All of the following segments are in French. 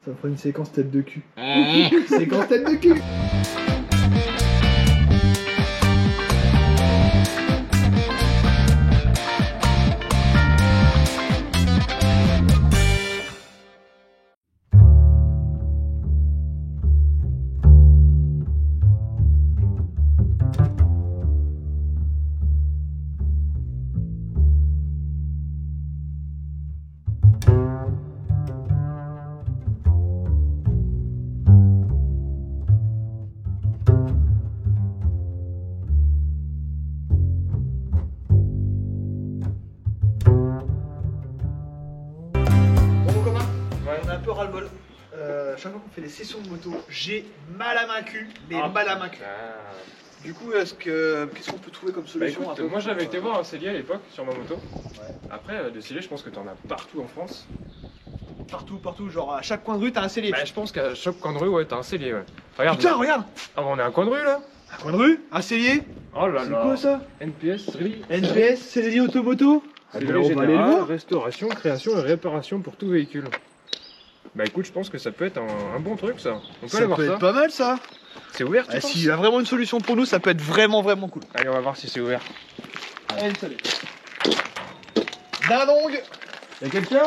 Ça fera une séquence tête de cul. Séquence tête de cul. Ras-le-bol. Chaque fois qu'on fait des sessions de moto, j'ai mal à ma cul, mais mal à ma cul. Du coup, qu'est-ce qu'on peut trouver comme solution? Bah écoute, moi j'avais été voir un cellier à l'époque sur ma moto. Ouais. Après, des celliers, je pense que t'en as partout en France. Partout, genre à chaque coin de rue, t'as un cellier. Bah, je pense qu'à chaque coin de rue, ouais, t'as un cellier, ouais. Regarde. Putain, regarde! Ah, bah, on est à un coin de rue là? Un coin de rue? Un cellier? Oh là là! C'est quoi ça? NPS, really? NPS, cellier automoto? On va aller le voir. Restauration, création et réparation pour tout véhicule. Bah écoute, je pense que ça peut être un bon truc ça. On peut aller voir ça. Ça peut être pas mal ça. C'est ouvert, tu penses? S'il y a vraiment une solution pour nous, ça peut être vraiment cool. Allez, on va voir si c'est ouvert. Allez, salut. Dindong. Y'a quelqu'un?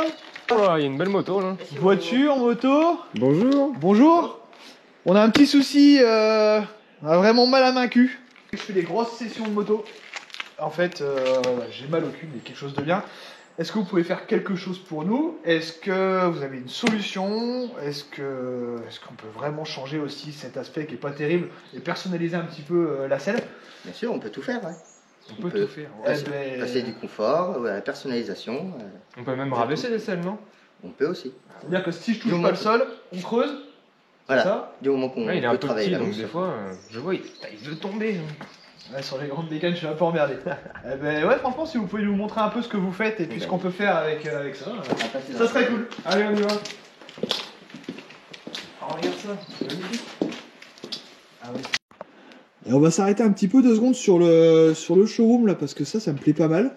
Oh là, il y a une belle moto là. Voiture, moto. Bonjour. Bonjour. On a un petit souci, on a vraiment mal à main cul. Je fais des grosses sessions de moto. En fait, j'ai mal au cul, mais quelque chose de bien. Est-ce que vous pouvez faire quelque chose pour nous? Est-ce que vous avez une solution? Est-ce qu'on peut vraiment changer aussi cet aspect qui est pas terrible et personnaliser un petit peu la selle? Bien sûr, on peut tout faire, ouais. On peut tout faire. Ouais. Passer du confort, à la personnalisation. On peut même rabaisser les selles, non? On peut aussi. C'est-à-dire que si je touche pas le sol, on creuse? Voilà, ça du moment qu'on il est un peut peu travailler petit, la donc mousse. des fois, je vois, il veut tomber. Ouais, sur les grandes bécanes, je suis un peu emmerdé. Eh ben ouais, franchement, si vous pouvez nous montrer un peu ce que vous faites et puis ce qu'on peut faire avec ça, ça serait cool. Allez, on y va. Oh, regarde ça. Ah oui. Et on va s'arrêter un petit peu 2 secondes sur le showroom là, parce que ça me plaît pas mal.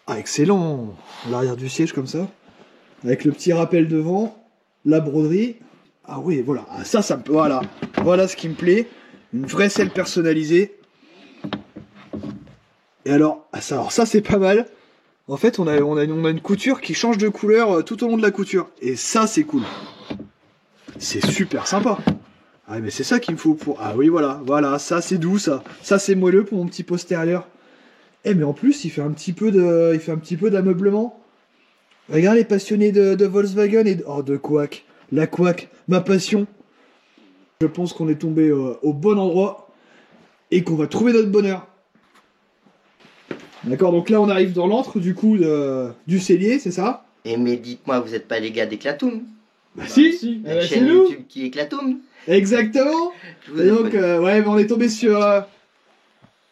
Ah, excellent. L'arrière du siège comme ça. Avec le petit rappel devant, la broderie. Ah oui, voilà. Ah, ça me plaît. Voilà ce qui me plaît. Une vraie selle personnalisée. Et alors ça c'est pas mal. En fait, on a une couture qui change de couleur tout au long de la couture. Et ça, c'est cool. C'est super sympa. Ah, mais c'est ça qu'il me faut pour... Ah oui, voilà, ça c'est doux, ça. Ça c'est moelleux pour mon petit postérieur. Eh, mais en plus, il fait un petit peu d'ameublement. Regarde les passionnés de Volkswagen et... Oh, de Quack. La Quack, ma passion. Je pense qu'on est tombé au bon endroit et qu'on va trouver notre bonheur. D'accord, donc là on arrive dans l'antre du coup du cellier, c'est ça? Et mais dites-moi, vous n'êtes pas les gars d'Eclatoum? Bah si, la chaîne YouTube qui Eclatoum. Exactement. Et donc ouais, on est tombé sur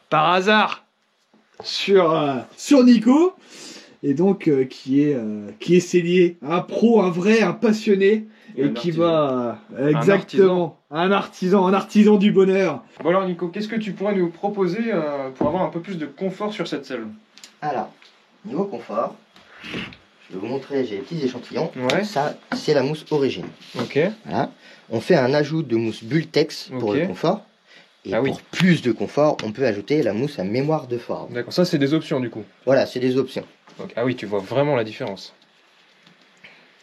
par hasard sur Nico et donc qui est cellier, un pro, un vrai, un passionné. Et qui va... exactement. Un artisan du bonheur. Bon alors Nico, qu'est-ce que tu pourrais nous proposer pour avoir un peu plus de confort sur cette selle? Alors, niveau confort, je vais vous montrer, j'ai des petits échantillons. Ouais. Ça, c'est la mousse origine. Ok. Voilà. On fait un ajout de mousse Bultex pour le confort. Et pour plus de confort, on peut ajouter la mousse à mémoire de forme. D'accord, ça c'est des options du coup. Voilà, c'est des options. Okay. Ah oui, tu vois vraiment la différence.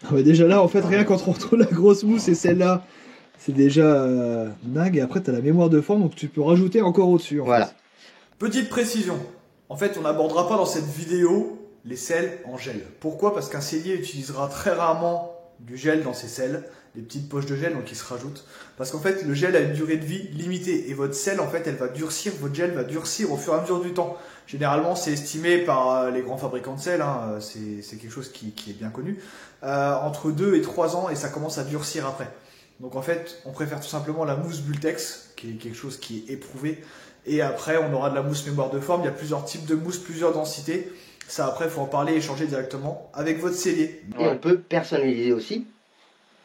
Ah ouais, déjà là, en fait, rien qu'entre la grosse mousse et celle-là, c'est déjà dingue. Et après, tu as la mémoire de forme, donc tu peux rajouter encore au-dessus. Voilà. Petite précision. En fait, on n'abordera pas dans cette vidéo les selles en gel. Pourquoi? Parce qu'un sellier utilisera très rarement du gel dans ses selles, des petites poches de gel, donc il se rajoute. Parce qu'en fait, le gel a une durée de vie limitée. Et votre selle, en fait, elle va durcir, votre gel va durcir au fur et à mesure du temps. Généralement, c'est estimé par les grands fabricants de sel, hein, c'est quelque chose qui est bien connu, entre 2 et 3 ans, et ça commence à durcir après. Donc en fait, on préfère tout simplement la mousse Bultex, qui est quelque chose qui est éprouvé, et après on aura de la mousse mémoire de forme. Il y a plusieurs types de mousse, plusieurs densités. Ça après, il faut en parler et échanger directement avec votre cellier. Et on peut personnaliser aussi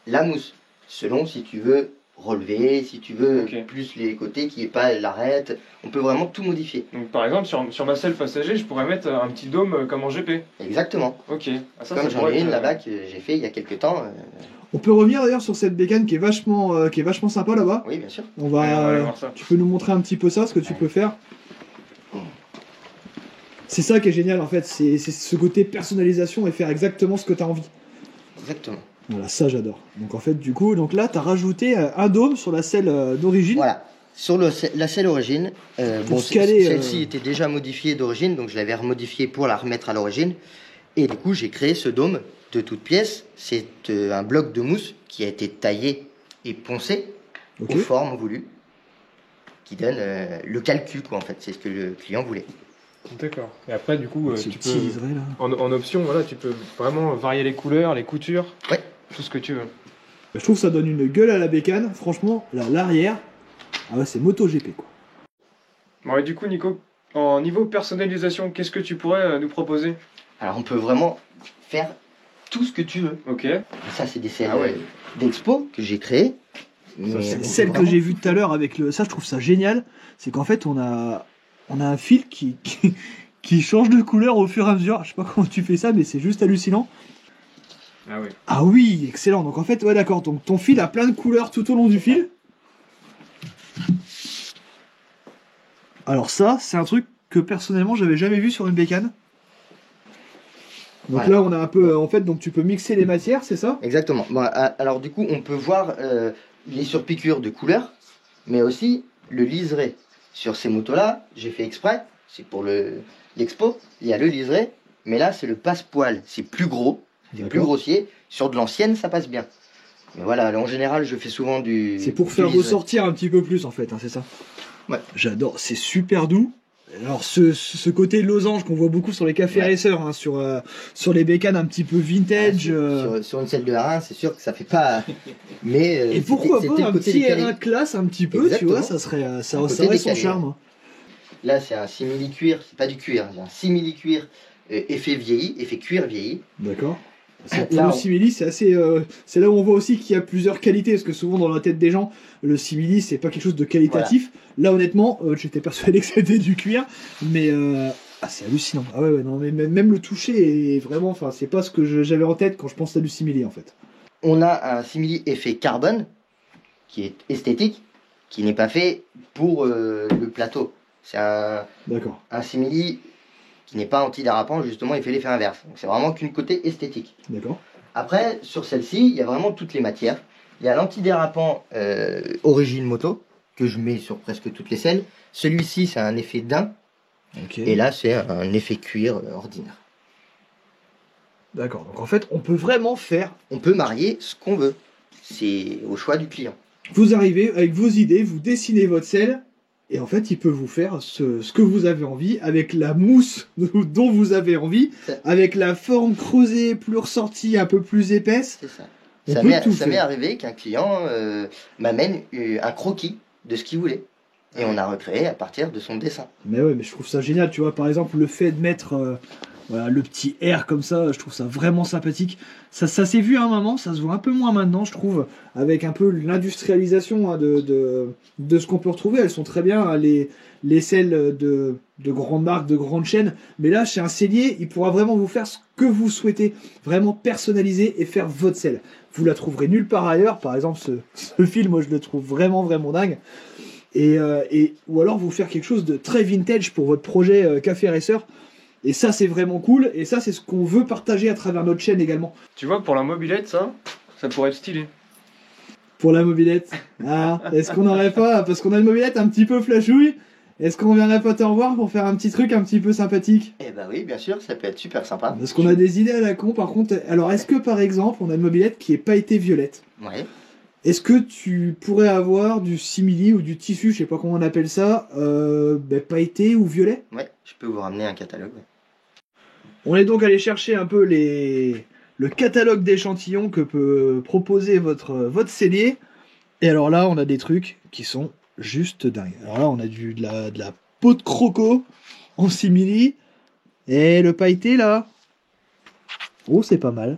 la mousse, selon si tu veux relever, si tu veux, plus les côtés, qui n'est pas l'arête. On peut vraiment tout modifier. Donc par exemple, sur ma selle passager, je pourrais mettre un petit dôme comme en GP. Exactement. Ok. Ah, ça, comme j'en ai une là-bas que j'ai fait il y a quelques temps. On peut revenir d'ailleurs sur cette bécane qui est vachement sympa là-bas. Oui, bien sûr. On va voir ça. Tu peux nous montrer un petit peu ça, ce que tu peux faire. C'est ça qui est génial en fait, c'est ce côté personnalisation et faire exactement ce que tu as envie. Exactement. Voilà, ça j'adore. Donc en fait, du coup, là, tu as rajouté un dôme sur la selle d'origine. Voilà, sur la selle origine. Celle-ci était déjà modifiée d'origine, donc je l'avais remodifiée pour la remettre à l'origine. Et du coup, j'ai créé ce dôme de toutes pièces. C'est un bloc de mousse qui a été taillé et poncé aux formes voulues, qui donne le calcul, quoi, en fait. C'est ce que le client voulait. D'accord. Et après, du coup, tu peux, en option, voilà, tu peux vraiment varier les couleurs, les coutures, tout ce que tu veux. Je trouve que ça donne une gueule à la bécane. Franchement, l'arrière, c'est MotoGP, quoi. Bon, et du coup, Nico, en niveau personnalisation, qu'est-ce que tu pourrais nous proposer? Alors, on peut vraiment faire tout ce que tu veux. Ok. Ça, c'est des selles d'expo que j'ai créées. C'est celle que j'ai vue tout à l'heure avec le. Ça, je trouve ça génial. C'est qu'en fait, on a un fil qui change de couleur au fur et à mesure. Je sais pas comment tu fais ça, mais c'est juste hallucinant. Ah oui. Ah oui, excellent. Donc en fait, ouais, d'accord. Donc ton fil a plein de couleurs tout au long du fil. Alors ça, c'est un truc que personnellement, j'avais jamais vu sur une bécane. Donc là, on a un peu, en fait, donc tu peux mixer les matières, c'est ça? Exactement. Bon, alors du coup, on peut voir les surpiqûres de couleurs, mais aussi le liseré. Sur ces motos-là, j'ai fait exprès, c'est pour l'expo, il y a le liseré, mais là, c'est le passe-poil. C'est plus gros, c'est plus grossier. Sur de l'ancienne, ça passe bien. Mais voilà, en général, je fais souvent du. C'est pour faire ressortir un petit peu plus, en fait, hein, c'est ça? Ouais. J'adore, c'est super doux. Alors ce côté losange qu'on voit beaucoup sur les cafés racers, hein, sur les bécanes un petit peu vintage. Sur une selle de R1, c'est sûr que ça fait pas. Mais et pourquoi pas un petit R1 classe un petit peu, tu vois, ça aurait son charme. Là, c'est un simili-cuir, c'est pas du cuir, c'est un simili-cuir effet vieilli, effet cuir vieilli. D'accord. Le simili, c'est assez. C'est là où on voit aussi qu'il y a plusieurs qualités, parce que souvent dans la tête des gens, le simili, c'est pas quelque chose de qualitatif. Voilà. Là, honnêtement, j'étais persuadé que c'était du cuir, mais c'est hallucinant. Ah ouais, non, mais même le toucher est vraiment. Enfin, c'est pas ce que j'avais en tête quand je pense à du simili, en fait. On a un simili effet carbone, qui est esthétique, qui n'est pas fait pour le plateau. C'est un simili qui n'est pas antidérapant, justement, il fait l'effet inverse. Donc c'est vraiment qu'une côté esthétique. D'accord. Après, sur celle-ci, il y a vraiment toutes les matières. Il y a l'antidérapant Origine Moto, que je mets sur presque toutes les selles. Celui-ci, c'est un effet daim. Et là, c'est un effet cuir ordinaire. D'accord. Donc en fait, on peut vraiment faire... On peut marier ce qu'on veut. C'est au choix du client. Vous arrivez avec vos idées, vous dessinez votre selle, et en fait, il peut vous faire ce que vous avez envie, avec la mousse dont vous avez envie, avec la forme creusée, plus ressortie, un peu plus épaisse. C'est ça. Ça m'est arrivé qu'un client m'amène un croquis de ce qu'il voulait. Et on a recréé à partir de son dessin. Mais ouais, mais je trouve ça génial, tu vois, par exemple, le fait de mettre le petit R comme ça, je trouve ça vraiment sympathique. Ça s'est vu à un moment, ça se voit un peu moins maintenant, je trouve, avec un peu l'industrialisation de ce qu'on peut retrouver. Elles sont très bien, hein, les selles de grandes marques, de grandes chaînes. Mais là, chez un sellier, il pourra vraiment vous faire ce que vous souhaitez, vraiment personnaliser et faire votre selle. Vous la trouverez nulle part ailleurs. Par exemple, ce fil, moi, je le trouve vraiment, vraiment dingue. Ou alors vous faire quelque chose de très vintage pour votre projet Café Racer. Et ça, c'est vraiment cool. Et ça, c'est ce qu'on veut partager à travers notre chaîne également. Tu vois, pour la mobilette, ça pourrait être stylé. Pour la mobilette. Ah, est-ce qu'on n'aurait pas, parce qu'on a une mobilette un petit peu flashouille, est-ce qu'on viendrait pas te revoir pour faire un petit truc un petit peu sympathique? Eh ben oui, bien sûr, ça peut être super sympa. Parce qu'on a des idées à la con, par contre. Alors, est-ce que par exemple, on a une mobilette qui n'est pas été violette? Ouais. Est-ce que tu pourrais avoir du simili ou du tissu, je sais pas comment on appelle ça, pailleté ou violet? Ouais, je peux vous ramener un catalogue. Ouais. On est donc allé chercher un peu le catalogue d'échantillons que peut proposer votre sellier. Et alors là, on a des trucs qui sont juste dingues. Alors là, on a de la peau de croco en simili. Et le pailleté là. Oh, c'est pas mal.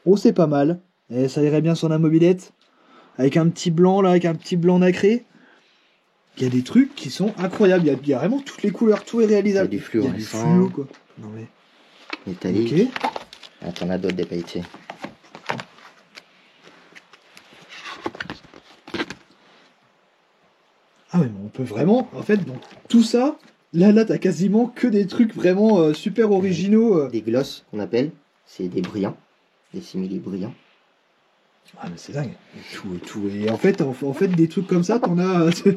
Oh, c'est pas mal. Et ça irait bien sur la mobilette. avec un petit blanc là, avec un petit blanc nacré. Il y a des trucs qui sont incroyables. Il y a vraiment toutes les couleurs, tout est réalisable. Il y a du fluorescent. Il y a du fluo, quoi. Non mais. Métallique. Ok. Ah, t'en as d'autres des pailletés. Ah ouais, mais on peut vraiment, en fait, donc tout ça, là t'as quasiment que des trucs vraiment super originaux. Des glosses qu'on appelle, c'est des brillants, des simili brillants. Ah mais c'est dingue. Tout. Et en fait, des trucs comme ça, t'en as, tu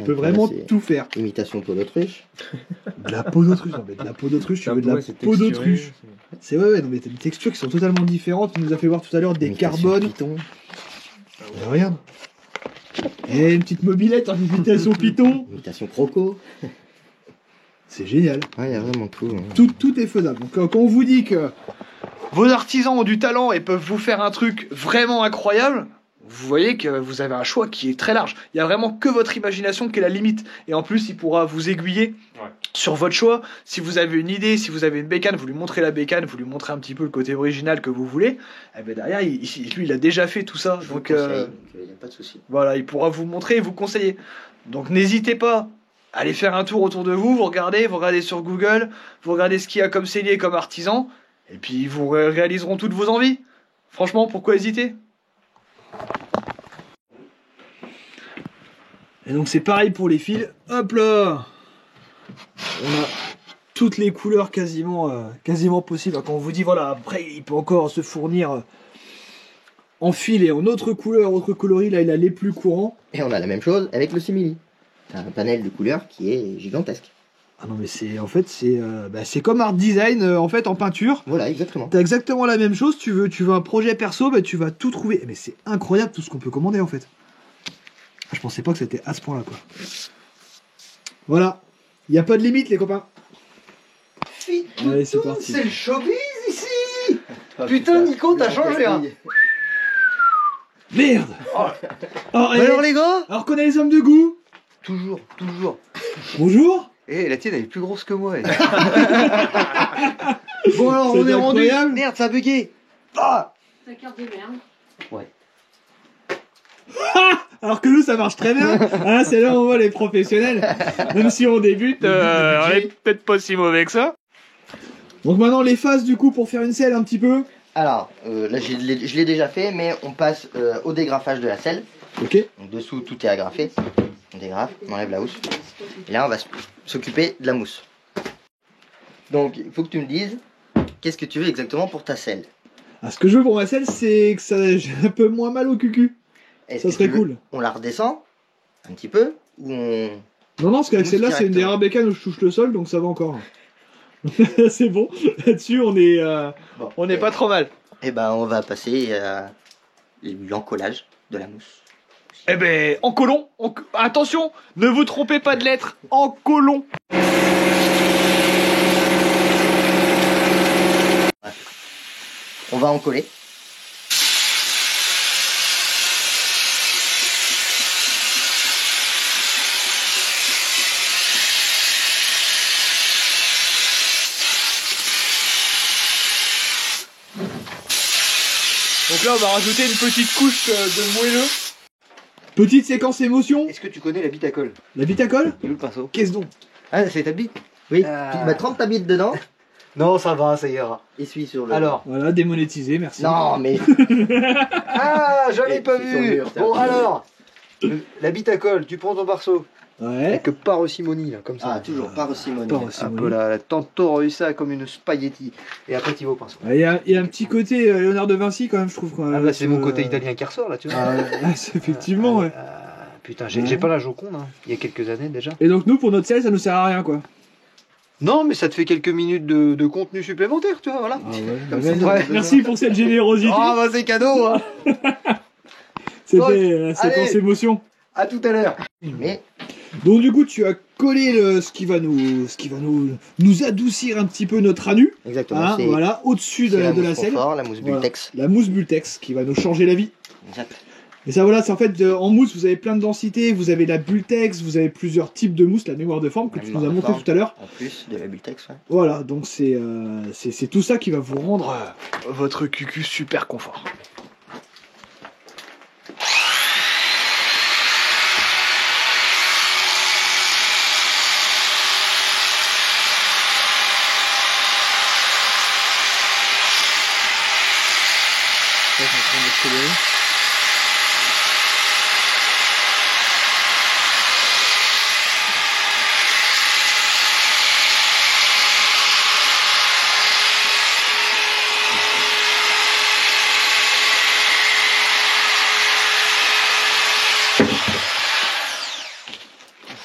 peux vraiment tout faire. Imitation peau d'autruche. De la peau d'autruche, non mais de la peau d'autruche, tu veux de la peau d'autruche. C'est ouais, non mais t'as des textures qui sont totalement différentes. Tu nous as fait voir tout à l'heure des carbones. Regarde. Et une petite mobilette en imitation Python. Imitation croco. C'est génial. Ouais, il y a vraiment tout. Hein. Tout est faisable. Donc quand on vous dit que vos artisans ont du talent et peuvent vous faire un truc vraiment incroyable, vous voyez que vous avez un choix qui est très large. Il n'y a vraiment que votre imagination qui est la limite. Et en plus, il pourra vous aiguiller sur votre choix. Si vous avez une idée, si vous avez une bécane, vous lui montrez la bécane, vous lui montrez un petit peu le côté original que vous voulez. Et bien derrière, lui, il a déjà fait tout ça. Donc, il n'y a pas de souci. Voilà, il pourra vous montrer et vous conseiller. Donc n'hésitez pas. Allez faire un tour autour de vous, vous regardez sur Google, vous regardez ce qu'il y a comme cellier, comme artisan, et puis vous réaliseront toutes vos envies. Franchement, pourquoi hésiter? Et donc c'est pareil pour les fils. Hop là, on a toutes les couleurs quasiment possibles. Quand on vous dit voilà, après il peut encore se fournir en fil et en autres couleurs, autres coloris, là il a les plus courants. Et on a la même chose avec le simili. T'as un panel de couleurs qui est gigantesque. Ah non mais c'est comme art design en fait en peinture. Voilà, exactement. T'as exactement la même chose, tu veux un projet perso, bah, tu vas tout trouver. Mais c'est incroyable tout ce qu'on peut commander en fait. Je pensais pas que c'était à ce point là quoi. Voilà, il n'y a pas de limite les copains. Allez c'est parti. C'est le showbiz ici. Putain Nico t'as changé hein. Merde. Alors les gars. Alors qu'on a les hommes de goût. Toujours. Bonjour. Eh, la tienne elle est plus grosse que moi. Bon alors on est rendu. Merde, ça a bugué. Ta carte de merde. Ouais. Alors que nous ça marche très bien. Hein, c'est là où on voit les professionnels. Même si on débute, on est peut-être pas si mauvais que ça. Donc maintenant les phases du coup pour faire une selle un petit peu. Alors là je l'ai déjà fait, mais on passe au dégrafage de la selle. Ok. Donc dessous tout est agrafé. On dégrafe, on enlève la housse. Et là on va s'occuper de la mousse. Donc il faut que tu me dises qu'est-ce que tu veux exactement pour ta selle. Ah, ce que je veux pour ma selle c'est que j'ai un peu moins mal au cucu. Ça serait cool. On la redescend un petit peu ou on... Non parce qu'avec celle-là c'est une des rares bécanes où je touche le sol donc ça va encore. C'est bon. Là-dessus on est bon, on n'est pas trop mal. Et ben on va passer à l'encollage de la mousse. Eh ben, en colon, attention, ne vous trompez pas de lettre, en colon. On va en coller. Donc là, on va rajouter une petite couche de moelleux. Petite séquence émotion. Est-ce que tu connais la bite à colle? La bite à colle? Il est où le pinceau? Qu'est-ce donc? Ah, c'est ta bite? Oui. Tu trempes ta bite dedans. Non, ça va, ça ira. Essuie sur le... Alors. Voilà, démonétisé, merci. Non, mais... Ah, j'avais pas sur le vu. mur, Bon, alors. La bite à colle, tu prends ton pinceau. Ouais. Avec parcimonie, là, comme ça. Ah, toujours parcimonie. Un peu là, tantôt ça comme une spaghetti. Et après, tu vas au pinceau. Il y a un petit côté Léonard de Vinci quand même, je trouve. Ah bah c'est mon côté italien qui ressort là, tu vois. C'est effectivement, ouais. Putain, j'ai pas la Joconde, hein, il y a quelques années déjà. Et donc nous, pour notre selle, ça nous sert à rien, quoi. Non, mais ça te fait quelques minutes de contenu supplémentaire, tu vois, voilà. Ah ouais. Comme ça, ouais. Merci pour cette générosité. Ah bah c'est cadeau, hein. C'était la séquence allez. émotion. À tout à l'heure. Mais... Donc du coup, tu as collé ce qui va nous adoucir un petit peu notre anus. Exactement. Hein, voilà, au-dessus de la selle. La mousse Bultex. Voilà, la mousse Bultex qui va nous changer la vie. Exact. Et ça voilà, c'est en fait en mousse, vous avez plein de densités, vous avez la Bultex, vous avez plusieurs types de mousse, la mémoire de forme que tu nous as montré tout à l'heure. En plus de la Bultex, ouais. Voilà, donc c'est tout ça qui va vous rendre votre cucu super confort.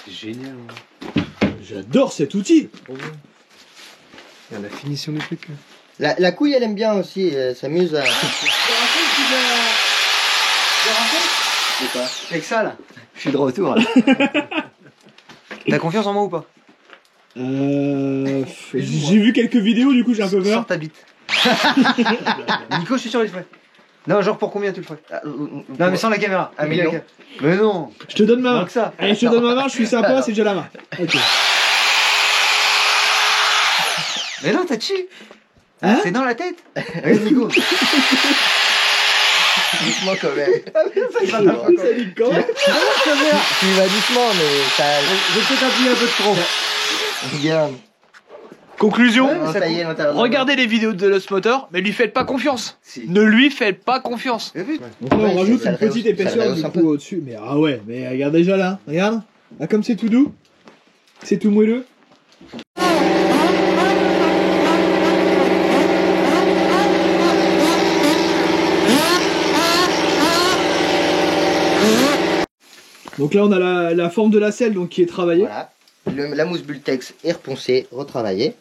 C'est génial. J'adore cet outil. Regarde la finition du truc. La couille, elle aime bien aussi, elle s'amuse à... C'est quoi? Avec ça là. Je suis de retour là. T'as confiance en moi ou pas? J'ai vu quelques vidéos, du coup j'ai un peu peur. Sors ta bite. Nico, je suis sûr qu'il le ferait. Non, genre pour combien tu le ferais? Non, mais sans la caméra. 1 million. Mais non. Je te donne ma main. Moins que ça. Allez, je te donne ma main, je suis sympa, c'est déjà la main. Ok. Mais non, t'as chill. Hein? C'est dans la tête. Allez, Nico. Doucement quand même. Ça dit quand même. Tu y vas doucement, mais ça... J'ai peut-être appuyé un peu de trop. Regarde. Conclusion, Non, ça y est, non, t'as- regardez les vidéos de Lost Motor, mais lui faites pas confiance. Si. Ne lui faites pas confiance. Mais vite. Donc là, on Ouais, rajoute ça une le petite rehausse- ça épaisseur le du rehausse un coup peu. au-dessus. Mais ah ouais, mais regarde déjà là, regarde. Ah, comme c'est tout doux. C'est tout moelleux. Donc là, on a la forme de la selle donc, qui est travaillée. Voilà. La mousse Bultex est reponcée, retravaillée.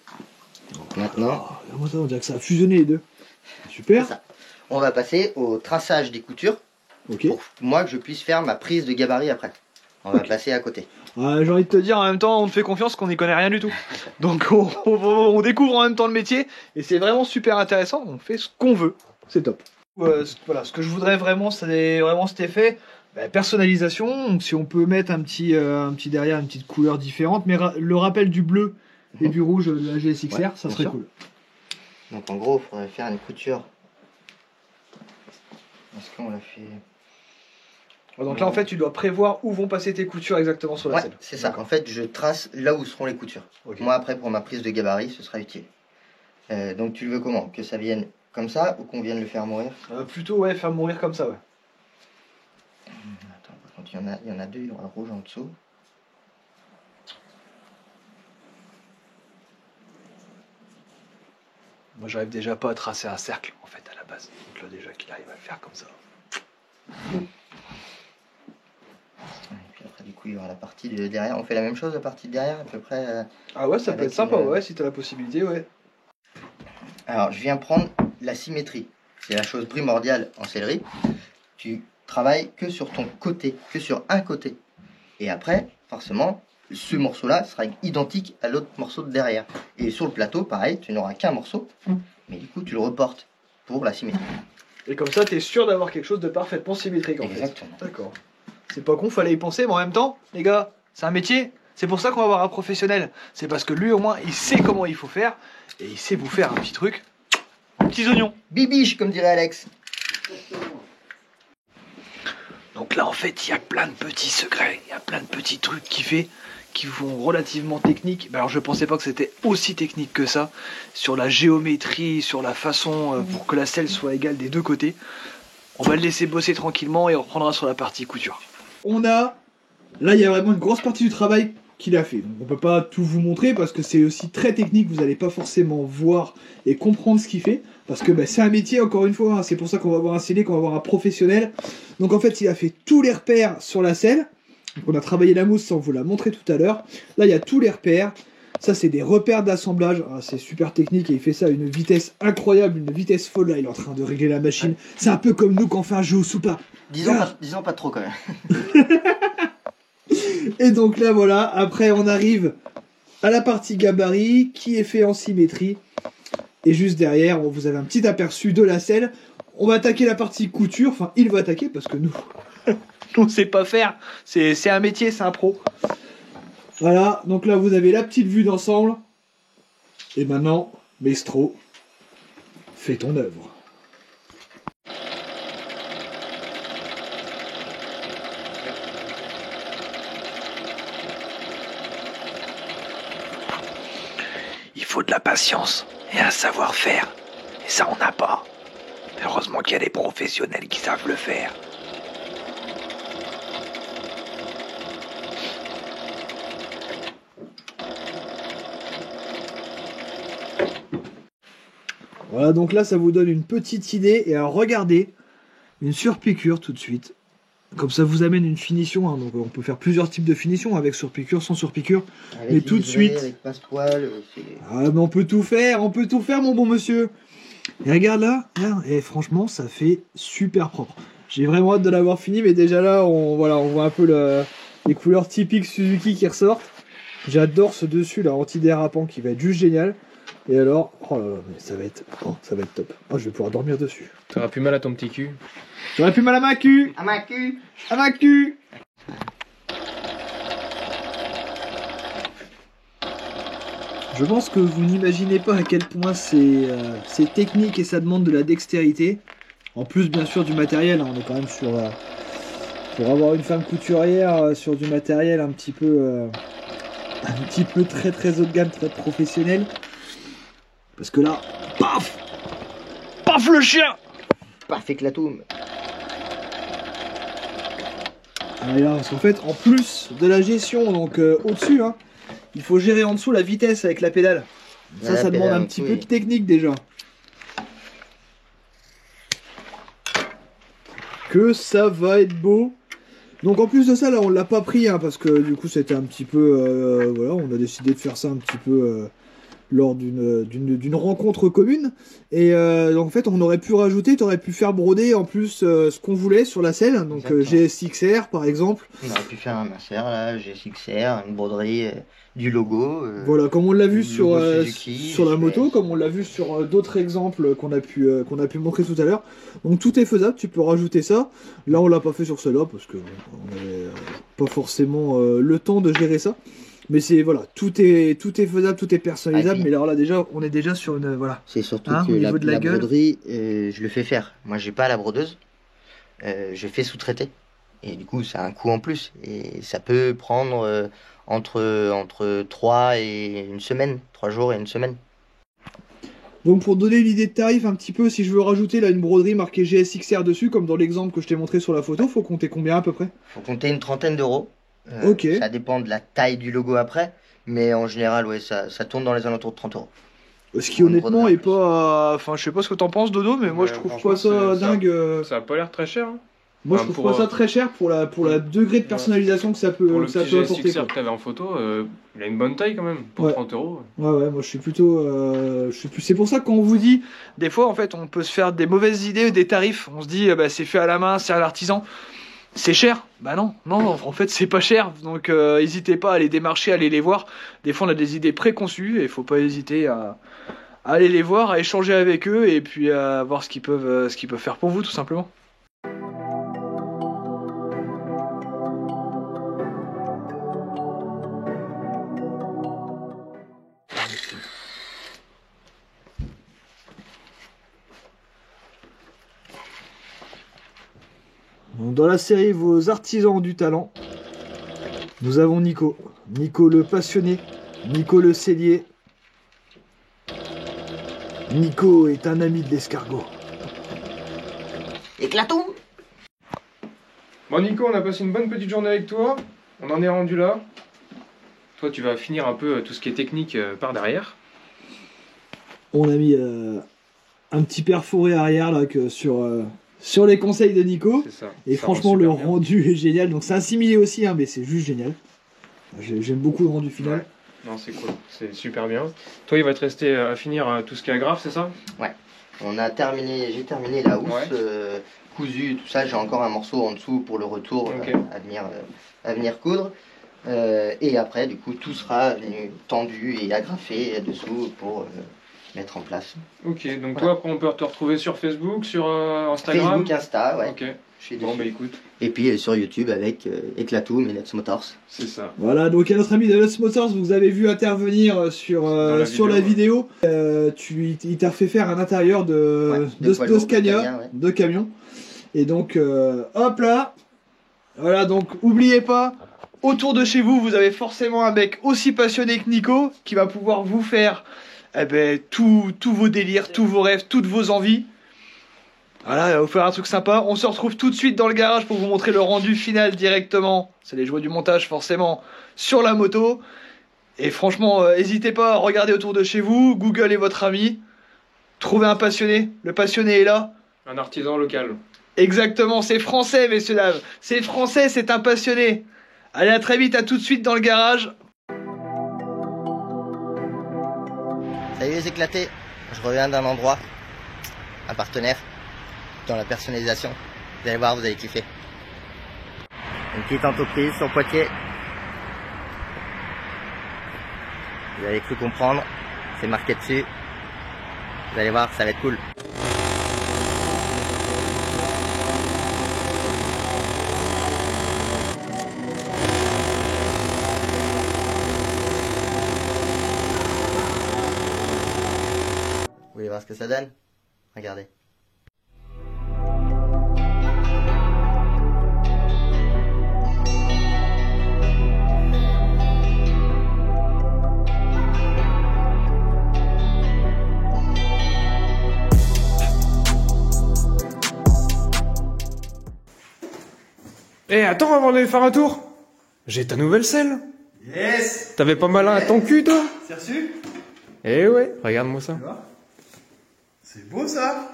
Donc maintenant, Ah, regarde-moi ça, on dirait que ça a fusionné les deux. Super. c'est ça. On va passer au traçage des coutures Ok. pour moi que je puisse faire ma prise de gabarit après. On va passer à côté. Ah, j'ai envie de te dire, en même temps, on te fait confiance qu'on n'y connaît rien du tout. Donc on découvre en même temps le métier et c'est vraiment super intéressant. On fait ce qu'on veut. C'est top. Voilà, ce que je voudrais vraiment, c'est vraiment cet effet. Personnalisation, donc si on peut mettre un petit derrière, une petite couleur différente, mais le rappel du bleu et du rouge de la GSXR, Ouais, ça bien serait sûr. cool. Donc en gros, il faudrait faire une couture. Est-ce qu'on l'a fait? Donc là, en fait, tu dois prévoir où vont passer tes coutures exactement sur la Ouais, selle. c'est ça. En fait, je trace là où seront les coutures. Ok. Moi, après, pour ma prise de gabarit, ce sera utile. Donc tu le veux comment? Que ça vienne comme ça ou qu'on vienne le faire mourir? Plutôt, ouais, faire mourir comme ça, ouais. Attends, par contre, il y en a deux, il y aura le rouge en dessous. Moi, j'arrive déjà pas à tracer un cercle, en fait, à la base. Donc là, déjà, qu'il arrive à le faire comme ça. Et puis après, du coup, il y aura la partie de derrière. On fait la même chose, la partie de derrière, à peu près. Ah ouais, ça peut Avec être sympa, une- ouais, si t'as la possibilité, ouais. Alors, je viens prendre la symétrie. C'est la chose primordiale en sellerie. Tu travailles que sur ton côté, que sur un côté. Et après, forcément, ce morceau-là sera identique à l'autre morceau de derrière. Et sur le plateau, pareil, tu n'auras qu'un morceau. Mais du coup, tu le reportes pour la symétrie. Et comme ça, t'es sûr d'avoir quelque chose de parfaitement symétrique, en fait. Exactement. D'accord. C'est pas con, fallait y penser, mais en même temps, les gars, c'est un métier. C'est pour ça qu'on va avoir un professionnel. C'est parce que lui, au moins, il sait comment il faut faire. Et il sait vous faire un petit truc. Petits oignons. Bibiche, comme dirait Alex. Donc là, en fait, il y a plein de petits secrets, il y a plein de petits trucs qui vont relativement techniques. Alors, je pensais pas que c'était aussi technique que ça, sur la géométrie, sur la façon pour que la selle soit égale des deux côtés. On va le laisser bosser tranquillement et on reprendra sur la partie couture. Là, il y a vraiment une grosse partie du travail qu'il a fait. Donc, on peut pas tout vous montrer parce que c'est aussi très technique, vous n'allez pas forcément voir et comprendre ce qu'il fait. Parce que c'est un métier, encore une fois, hein, c'est pour ça qu'on va avoir un scellé, qu'on va avoir un professionnel. Donc en fait, il a fait tous les repères sur la selle. Donc, on a travaillé la mousse, ça on vous l'a montré tout à l'heure. Là, il y a tous les repères. Ça, c'est des repères d'assemblage. Ah, c'est super technique et il fait ça à une vitesse incroyable, une vitesse folle. Là, il est en train de régler la machine. C'est un peu comme nous quand on fait un jeu au soupa. Disons pas trop quand même. Et donc là, voilà. Après, on arrive à la partie gabarit qui est fait en symétrie. Et juste derrière, vous avez un petit aperçu de la selle. On va attaquer la partie couture. Enfin, il va attaquer parce que nous, on ne sait pas faire. C'est un métier, c'est un pro. Voilà, donc là, vous avez la petite vue d'ensemble. Et maintenant, Maestro, fais ton œuvre. Il faut de la patience et un savoir-faire. Et ça, on n'a pas. Alors Heureusement qu'il y a des professionnels qui savent le faire. Voilà, donc là, ça vous donne une petite idée. Et alors, regardez, une surpiqûre tout de suite. Comme ça vous amène une finition. Hein. Donc, on peut faire plusieurs types de finitions avec surpiqûre, sans surpiqûre. Mais tout de suite. Avec passepoil. Ah, mais on peut tout faire, mon bon monsieur. Et regarde là, et franchement, ça fait super propre. J'ai vraiment hâte de l'avoir fini, mais déjà là, on voit un peu les couleurs typiques Suzuki qui ressortent. J'adore ce dessus là, antidérapant qui va être juste génial. Et alors, oh là là, mais ça va être top. Oh, je vais pouvoir dormir dessus. T'auras plus mal à ton petit cul. J'aurais plus mal à ma cul. À ma cul. À ma cul. Je pense que vous n'imaginez pas à quel point c'est technique et ça demande de la dextérité. En plus, bien sûr, du matériel. Hein. On est quand même sur... pour avoir une femme couturière sur du matériel un petit peu très très haut de gamme, très professionnel. Parce que là, paf, paf le chien. Paf éclatoum. Ah, là, parce qu'en fait, en plus de la gestion, donc au-dessus, hein, il faut gérer en dessous la vitesse avec la pédale. Ça demande un petit peu de technique déjà. Que ça va être beau. Donc en plus de ça, là, on l'a pas pris, hein, parce que du coup, c'était un petit peu... voilà, on a décidé de faire ça un petit peu... lors d'une rencontre commune et donc en fait on aurait pu rajouter, t'aurais pu faire broder en plus ce qu'on voulait sur la selle, donc GSXR par exemple. On aurait pu faire un insert là, GSXR, une broderie du logo. Voilà, comme on l'a vu sur Suzuki, sur la moto, comme on l'a vu sur d'autres exemples qu'on a pu montrer tout à l'heure. Donc tout est faisable, tu peux rajouter ça. Là on l'a pas fait sur celle-là parce que on avait pas forcément le temps de gérer ça. Mais c'est voilà, tout est faisable, tout est personnalisable. Mais alors là déjà, on est déjà sur une voilà. C'est surtout que la broderie, je le fais faire. Moi, j'ai pas la brodeuse. Je fais sous-traiter. Et du coup, ça a un coût en plus. Et ça peut prendre entre 3 et une semaine, 3 jours et une semaine. Donc pour donner une idée de tarif un petit peu, si je veux rajouter là une broderie marquée GSXR dessus, comme dans l'exemple que je t'ai montré sur la photo, faut compter combien à peu près? Faut compter une trentaine d'euros. Ok. Ça dépend de la taille du logo après, mais en général, ouais, ça tourne dans les alentours de 30 euros. Ce qui honnêtement est pas... Enfin, je sais pas ce que t'en penses, Dodo, mais moi je trouve pas ça dingue. Ça a pas l'air très cher. Hein. Moi je trouve pas ça très cher pour la degré de personnalisation que ça peut pour le ça petit peut apporter. GSXR que t'avais en photo, il a une bonne taille quand même, pour 30 euros. Ouais, moi je suis plutôt... C'est pour ça qu'on vous dit, des fois en fait on peut se faire des mauvaises idées des tarifs. On se dit, c'est fait à la main, c'est à l'artisan. C'est cher? Bah non, en fait c'est pas cher, donc n'hésitez pas à les démarcher, à aller les voir. Des fois on a des idées préconçues et il faut pas hésiter à aller les voir, à échanger avec eux et puis à voir ce qu'ils peuvent faire pour vous tout simplement. Dans la série Vos artisans du talent, nous avons Nico. Nico le passionné, Nico le sellier. Nico est un ami de l'escargot. Éclaton. Bon Nico, on a passé une bonne petite journée avec toi. On en est rendu là. Toi tu vas finir un peu tout ce qui est technique par derrière. On a mis un petit perforé arrière là que sur les conseils de Nico. Ça, et franchement le rendu est génial. Donc c'est un similé aussi, hein, mais c'est juste génial. J'aime beaucoup le rendu final. Ouais. Non, c'est cool, c'est super bien. Toi il va te rester à finir tout ce qui est agrafe, c'est ça? Ouais. J'ai terminé la housse, cousue, tout ça. J'ai encore un morceau en dessous pour le retour à venir coudre. Et après, du coup, tout sera tendu et agrafé dessous pour mettre en place. Ok, donc toi après on peut te retrouver sur Facebook, sur Instagram? Facebook, Insta, ouais. Ok. Bon, bah écoute. Et puis sur YouTube avec Éclatoum et Nuts Motors. C'est ça. Voilà, donc à notre ami de Nuts Motors, vous avez vu intervenir sur la vidéo. Il t'a fait faire un intérieur de Scania, de camion. Et donc, hop là. Voilà, donc n'oubliez pas, autour de chez vous, vous avez forcément un mec aussi passionné que Nico qui va pouvoir vous faire tous vos délires, tous vos rêves, toutes vos envies. Voilà, il va vous faire un truc sympa. On se retrouve tout de suite dans le garage pour vous montrer le rendu final directement. C'est les joies du montage forcément sur la moto. Et franchement, n'hésitez pas à regarder autour de chez vous. Google est votre ami. Trouvez un passionné. Le passionné est là. Un artisan local. Exactement, c'est français, messieurs dames. C'est français, c'est un passionné. Allez, à très vite, à tout de suite dans le garage. Salut les éclatés, je reviens d'un endroit, un partenaire, dans la personnalisation. Vous allez voir, vous allez kiffer. Une petite entreprise sur Poitiers. Vous avez cru comprendre, c'est marqué dessus. Vous allez voir, ça va être cool. Vous voulez voir ce que ça donne? Regardez. Eh, attends avant d'aller faire un tour. J'ai ta nouvelle selle. Yes. T'avais pas mal à ton cul, toi? C'est reçu? Eh ouais, regarde-moi ça. Tu vois? C'est beau ça.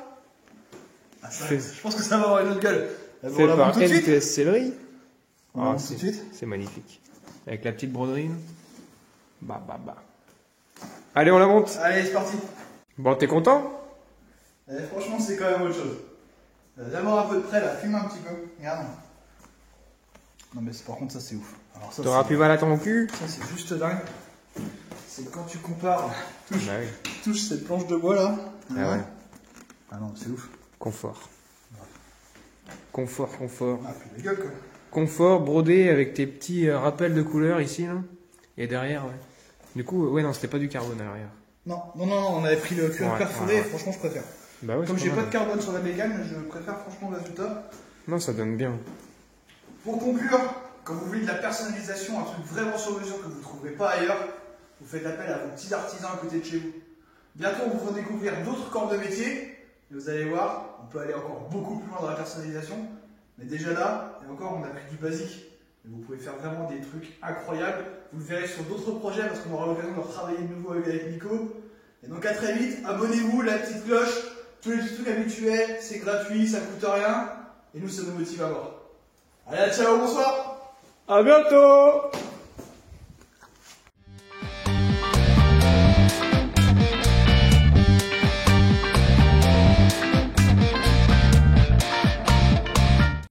Ah, ça C'est- je pense que ça va avoir une autre gueule. Bon, Fait on la par monte tout de suite. NTS Sellerie. On la Ah, monte tout de suite. c'est magnifique. Avec la petite broderie. là. Bah. Allez, on la monte. Allez, c'est parti. Bon, t'es content? Franchement, c'est quand même autre chose. D'abord un peu de près là, filme un petit peu. Regarde. Non mais par contre ça c'est ouf. Alors ça, T'auras plus mal à ton cul? ça c'est juste dingue. C'est quand tu compares, touche, Bah oui. touche cette planche de bois là. Ah ouais. Ah non c'est ouf. Confort. Confort. Ah puis la gueule quoi. Confort brodé avec tes petits rappels de couleurs ici, là. Et derrière, ouais. Du coup, ouais, non, c'était pas du carbone à l'arrière. Non, on avait pris le cuir Ouais, perforé, ouais. franchement je préfère. Bah ouais, Comme c'est j'ai pas pas mal. de carbone sur la mégane, je préfère franchement le résultat. Non, ça donne bien. Pour conclure, quand vous voulez de la personnalisation, un truc vraiment sur mesure que vous ne trouverez pas ailleurs, vous faites appel à vos petits artisans à côté de chez vous. Bientôt, on vous fera découvrir d'autres corps de métier, et vous allez voir, on peut aller encore beaucoup plus loin dans la personnalisation, mais déjà là, et encore, on a pris du basique. Et vous pouvez faire vraiment des trucs incroyables. Vous le verrez sur d'autres projets, parce qu'on aura l'occasion de retravailler de nouveau avec Nico. Et donc à très vite, abonnez-vous, la petite cloche, tous les petits trucs habituels, c'est gratuit, ça coûte rien, et nous, ça nous motive à voir. Allez, ciao, bonsoir. À bientôt!